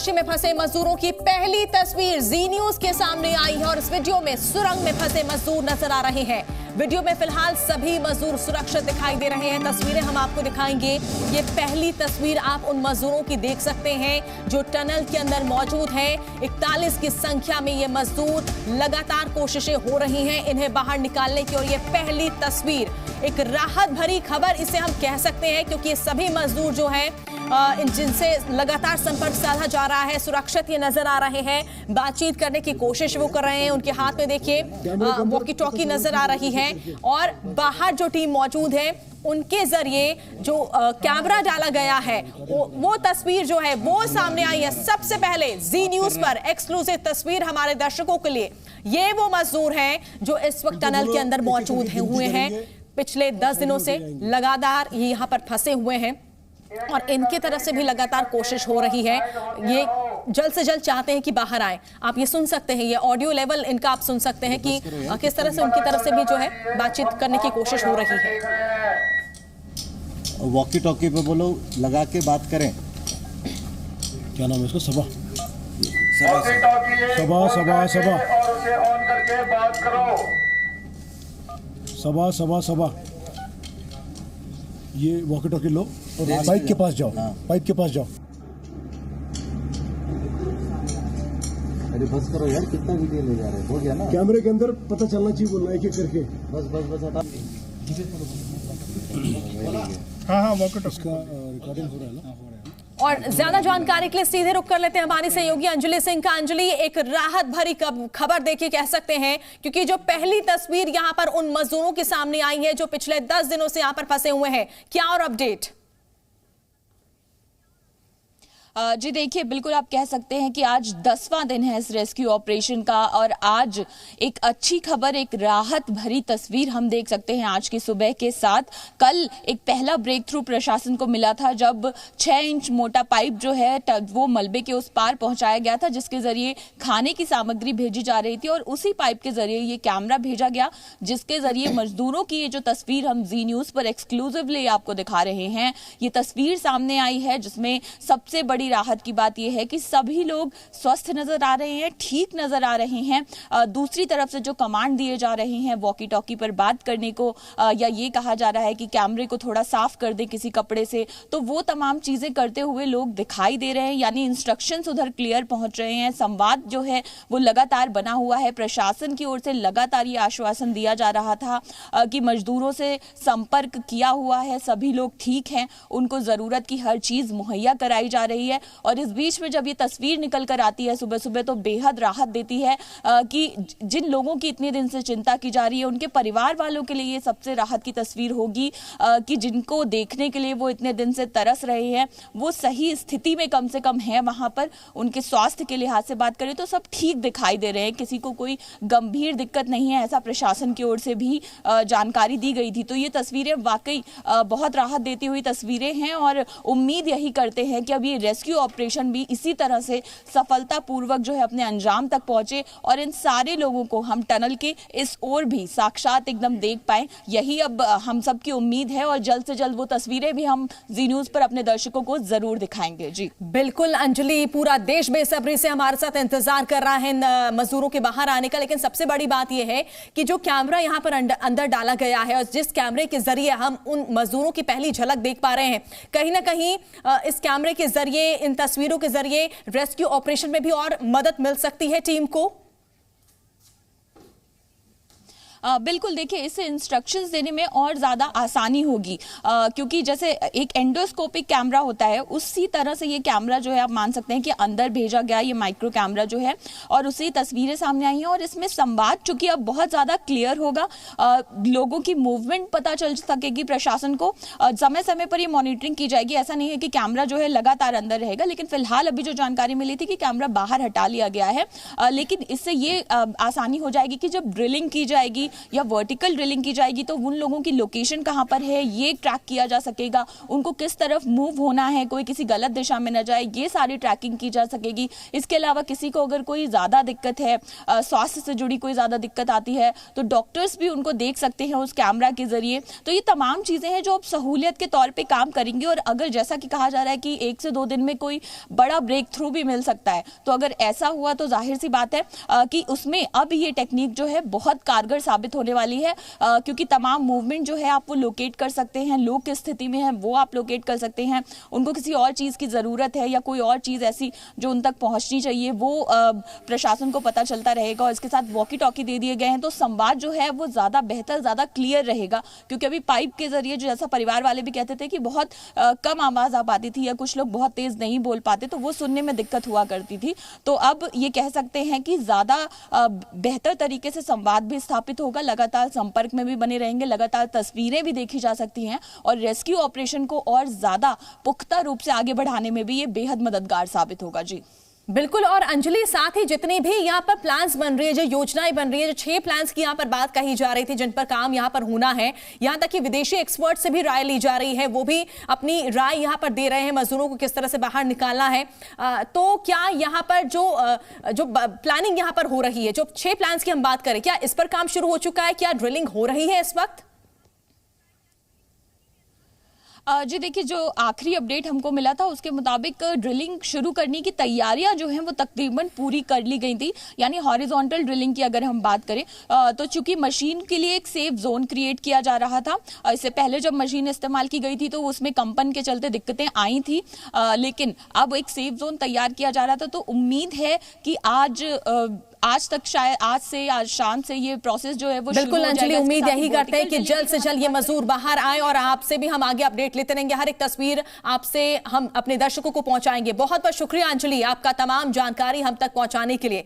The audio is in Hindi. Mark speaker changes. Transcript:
Speaker 1: तलाशी में फंसे मजदूरों की पहली तस्वीर जी न्यूज के सामने आई है और इस वीडियो में सुरंग में फंसे मजदूर नजर आ रहे हैं। वीडियो में फिलहाल सभी मजदूर सुरक्षित दिखाई दे रहे हैं। तस्वीरें हम आपको दिखाएंगे। ये पहली तस्वीर आप उन मजदूरों की देख सकते हैं जो टनल के अंदर मौजूद हैं। 41 की संख्या में ये मजदूर, लगातार कोशिशें हो रही हैं इन्हें बाहर निकालने की। और ये पहली तस्वीर एक राहत भरी खबर इसे हम कह सकते हैं, क्योंकि ये सभी मजदूर जो हैं जिनसे लगातार संपर्क साधा जा रहा है, सुरक्षित ये नजर आ रहे हैं। बातचीत करने की कोशिश वो कर रहे हैं। उनके हाथ में देखिए वॉकी टॉकी नजर आ रही है और बाहर जो टीम मौजूद है उनके जरिए जो कैमरा डाला गया है वो तस्वीर जो है वो सामने आई है। सबसे पहले जी न्यूज पर एक्सक्लूसिव तस्वीर हमारे दर्शकों के लिए। ये वो मजदूर हैं जो इस वक्त टनल के अंदर मौजूद हुए हैं। पिछले 10 दिनों से लगातार ये यहाँ पर फंसे हुए हैं और इनकी तरफ से भी लगातार कोशिश हो रही है। ये जल्द से जल्द चाहते हैं कि बाहर आए। आप ये सुन सकते हैं, ये ऑडियो लेवल इनका आप सुन सकते हैं कि किस तरह से उनकी तरफ से भी जो है बातचीत करने की कोशिश हो रही है।
Speaker 2: वॉकी टॉकी पे बोलो, लगा के बात करें।
Speaker 3: क्या नाम है इसका? सबा
Speaker 4: सबा सबा सबा और उसे ऑन करके बात करो।
Speaker 3: सबा सबा सबा ये वॉकी टॉकी लो और पाइप के पास जाओ। पाइप के पास जाओ।
Speaker 2: अरे बस करो यार, कितना वीडियो ले जा रहे हो? हो गया ना?
Speaker 3: कैमरे के अंदर पता चलना चाहिए, बोलना है एक करके।
Speaker 2: बस बस बस हटा।
Speaker 3: हाँ वॉकी टॉकी का रिकॉर्डिंग हो रहा है ना?
Speaker 1: और ज्यादा जानकारी के लिए सीधे रुक कर लेते हैं हमारी सहयोगी अंजलि सिंह का। अंजलि, एक राहत भरी खबर देखिए कह सकते हैं, क्योंकि जो पहली तस्वीर यहां पर उन मजदूरों के सामने आई है जो पिछले 10 दिनों से यहां पर फंसे हुए हैं। क्या और अपडेट?
Speaker 5: जी देखिए, बिल्कुल आप कह सकते हैं कि आज 10वां दिन है इस रेस्क्यू ऑपरेशन का और आज एक अच्छी खबर, एक राहत भरी तस्वीर हम देख सकते हैं आज की सुबह के साथ। कल एक पहला ब्रेक थ्रू प्रशासन को मिला था जब 6 इंच मोटा पाइप जो है वो मलबे के उस पार पहुंचाया गया था, जिसके जरिए खाने की सामग्री भेजी जा रही थी। और उसी पाइप के जरिए ये कैमरा भेजा गया जिसके जरिए मजदूरों की ये जो तस्वीर हम जी न्यूज पर एक्सक्लूसिवली आपको दिखा रहे हैं, ये तस्वीर सामने आई है जिसमें सबसे बड़ी राहत की बात यह है कि सभी लोग स्वस्थ नजर आ रहे हैं, ठीक नजर आ रहे हैं। दूसरी तरफ से जो कमांड दिए जा रहे हैं वॉकी टॉकी पर बात करने को, या ये कहा जा रहा है कि कैमरे को थोड़ा साफ कर दे किसी कपड़े से, तो वो तमाम चीजें करते हुए लोग दिखाई दे रहे हैं। यानी इंस्ट्रक्शंस उधर क्लियर पहुंच रहे हैं। संवाद जो है वो लगातार बना हुआ है। प्रशासन की ओर से लगातार ये आश्वासन दिया जा रहा था कि मजदूरों से संपर्क किया हुआ है, सभी लोग ठीक हैं, उनको जरूरत की हर चीज मुहैया कराई जा रही है। और इस बीच में जब ये तस्वीर निकल कर आती है सुबह सुबह तो बेहद राहत देती है कि जिन लोगों की इतने दिन से चिंता की जा रही है उनके परिवार वालों के लिए ये सबसे राहत की तस्वीर होगी कि जिनको देखने के लिए वो इतने दिन से तरस रहे हैं वो सही स्थिति में कम से कम है वहां पर। उनके स्वास्थ्य के लिहाज से बात करें तो सब ठीक दिखाई दे रहे हैं, किसी को कोई गंभीर दिक्कत नहीं है, ऐसा प्रशासन की ओर से भी जानकारी दी गई थी। तो ये तस्वीरें वाकई बहुत राहत देती हुई तस्वीरें हैं और उम्मीद यही करते हैं कि अब ये रेस्क्यू ऑपरेशन भी इसी तरह से सफलतापूर्वक जो है अपने अंजाम तक पहुंचे और इन सारे लोगों को हम टनल के इस ओर भी साक्षात एकदम देख पाएं। यही अब हम सब की उम्मीद है और जल्द से जल्द वो तस्वीरें भी हम जी न्यूज पर अपने दर्शकों को जरूर दिखाएंगे। जी
Speaker 1: बिल्कुल अंजलि, पूरा देश बेसब्री से हमारे साथ इंतजार कर रहा है मजदूरों के बाहर आने का। लेकिन सबसे बड़ी बात यह है कि जो कैमरा यहां पर अंदर डाला गया है और जिस कैमरे के जरिए हम उन मजदूरों की पहली झलक देख पा रहे हैं, कहीं ना कहीं इस कैमरे के जरिए, इन तस्वीरों के जरिए रेस्क्यू ऑपरेशन में भी और मदद मिल सकती है टीम को।
Speaker 5: बिल्कुल, देखिए इससे इंस्ट्रक्शंस देने में और ज़्यादा आसानी होगी क्योंकि जैसे एक एंडोस्कोपिक कैमरा होता है उसी तरह से ये कैमरा जो है आप मान सकते हैं कि अंदर भेजा गया ये माइक्रो कैमरा जो है और उसी तस्वीरें सामने आई हैं और इसमें संवाद चूंकि अब बहुत ज़्यादा क्लियर होगा, लोगों की मूवमेंट पता चल सकेगी, प्रशासन को समय समय पर ये मॉनिटरिंग की जाएगी। ऐसा नहीं है कि कैमरा जो है लगातार अंदर रहेगा, लेकिन फिलहाल अभी जो जानकारी मिली थी कि कैमरा बाहर हटा लिया गया है। लेकिन इससे ये आसानी हो जाएगी कि जब ड्रिलिंग की जाएगी या वर्टिकल ड्रिलिंग की जाएगी तो उन लोगों की लोकेशन कहाँ पर है ये ट्रैक किया जा सकेगा, उनको किस तरफ मूव होना है, कोई किसी गलत दिशा में न जाए, ये सारी ट्रैकिंग की जा सकेगी। इसके अलावा किसी को अगर कोई ज़्यादा दिक्कत है, स्वास्थ्य से जुड़ी कोई ज़्यादा दिक्कत आती है तो डॉक्टर्स भी उनको देख सकते हैं उस कैमरा के जरिए। तो ये तमाम चीज़ें हैं जो अब सहूलियत के तौर पे काम करेंगी। और अगर जैसा कि कहा जा रहा है कि 1 से 2 दिन में कोई बड़ा ब्रेक थ्रू भी मिल सकता है, तो अगर ऐसा हुआ तो जाहिर सी बात है कि उसमें अब ये टेक्निक जो है बहुत कारगर साबित होने वाली है, क्योंकि तमाम मूवमेंट जो है आप वो लोकेट कर सकते हैं, लोग किस स्थिति में है वो आप लोकेट कर सकते हैं, उनको किसी और चीज़ की ज़रूरत है या कोई और चीज़ ऐसी जो उन तक पहुंचनी चाहिए वो प्रशासन को पता चलता रहेगा। और इसके साथ वॉकी टॉकी दे दिए गए हैं तो संवाद जो है वो ज़्यादा बेहतर, ज़्यादा क्लियर रहेगा। क्योंकि अभी पाइप के जरिए जो जैसा परिवार वाले भी कहते थे कि बहुत कम आवाज़ आ पाती थी या कुछ लोग बहुत तेज़ नहीं बोल पाते तो वो सुनने में दिक्कत हुआ करती थी। तो अब ये कह सकते हैं कि ज़्यादा बेहतर तरीके से संवाद भी स्थापित होगा, लगातार संपर्क में भी बने रहेंगे, लगातार तस्वीरें भी देखी जा सकती हैं और रेस्क्यू ऑपरेशन को और ज़्यादा पुख्ता रूप से आगे बढ़ाने में भी ये बेहद मददगार साबित होगा। जी
Speaker 1: बिल्कुल। और अंजलि, साथ ही जितनी भी यहाँ पर प्लान्स बन रही है, जो योजनाएं बन रही है, जो 6 प्लान्स की यहाँ पर बात कही जा रही थी जिन पर काम यहाँ पर होना है, यहाँ तक कि विदेशी एक्सपर्ट से भी राय ली जा रही है, वो भी अपनी राय यहाँ पर दे रहे हैं मजदूरों को किस तरह से बाहर निकालना है। तो क्या यहाँ पर जो प्लानिंग यहाँ पर हो रही है, जो 6 प्लान्स की हम बात करें, क्या इस पर काम शुरू हो चुका है? क्या ड्रिलिंग हो रही है इस वक्त?
Speaker 5: जी देखिए, जो आखिरी अपडेट हमको मिला था उसके मुताबिक ड्रिलिंग शुरू करने की तैयारियां जो हैं वो तकरीबन पूरी कर ली गई थी। यानी हॉरिजॉन्टल ड्रिलिंग की अगर हम बात करें तो चूंकि मशीन के लिए एक सेफ जोन क्रिएट किया जा रहा था, इससे पहले जब मशीन इस्तेमाल की गई थी तो उसमें कंपन के चलते दिक्कतें आई थी, लेकिन अब एक सेफ जोन तैयार किया जा रहा था। तो उम्मीद है कि आज तक शायद आज शाम से ये प्रोसेस जो है वो
Speaker 1: बिल्कुल अंजलि, उम्मीद यही करते हैं कि जल्द से जल्द ये मजदूर बाहर आए और आपसे भी हम आगे अपडेट लेते रहेंगे। हर एक तस्वीर आपसे हम अपने दर्शकों को पहुंचाएंगे। बहुत बहुत शुक्रिया अंजलि, आपका तमाम जानकारी हम तक पहुंचाने के लिए।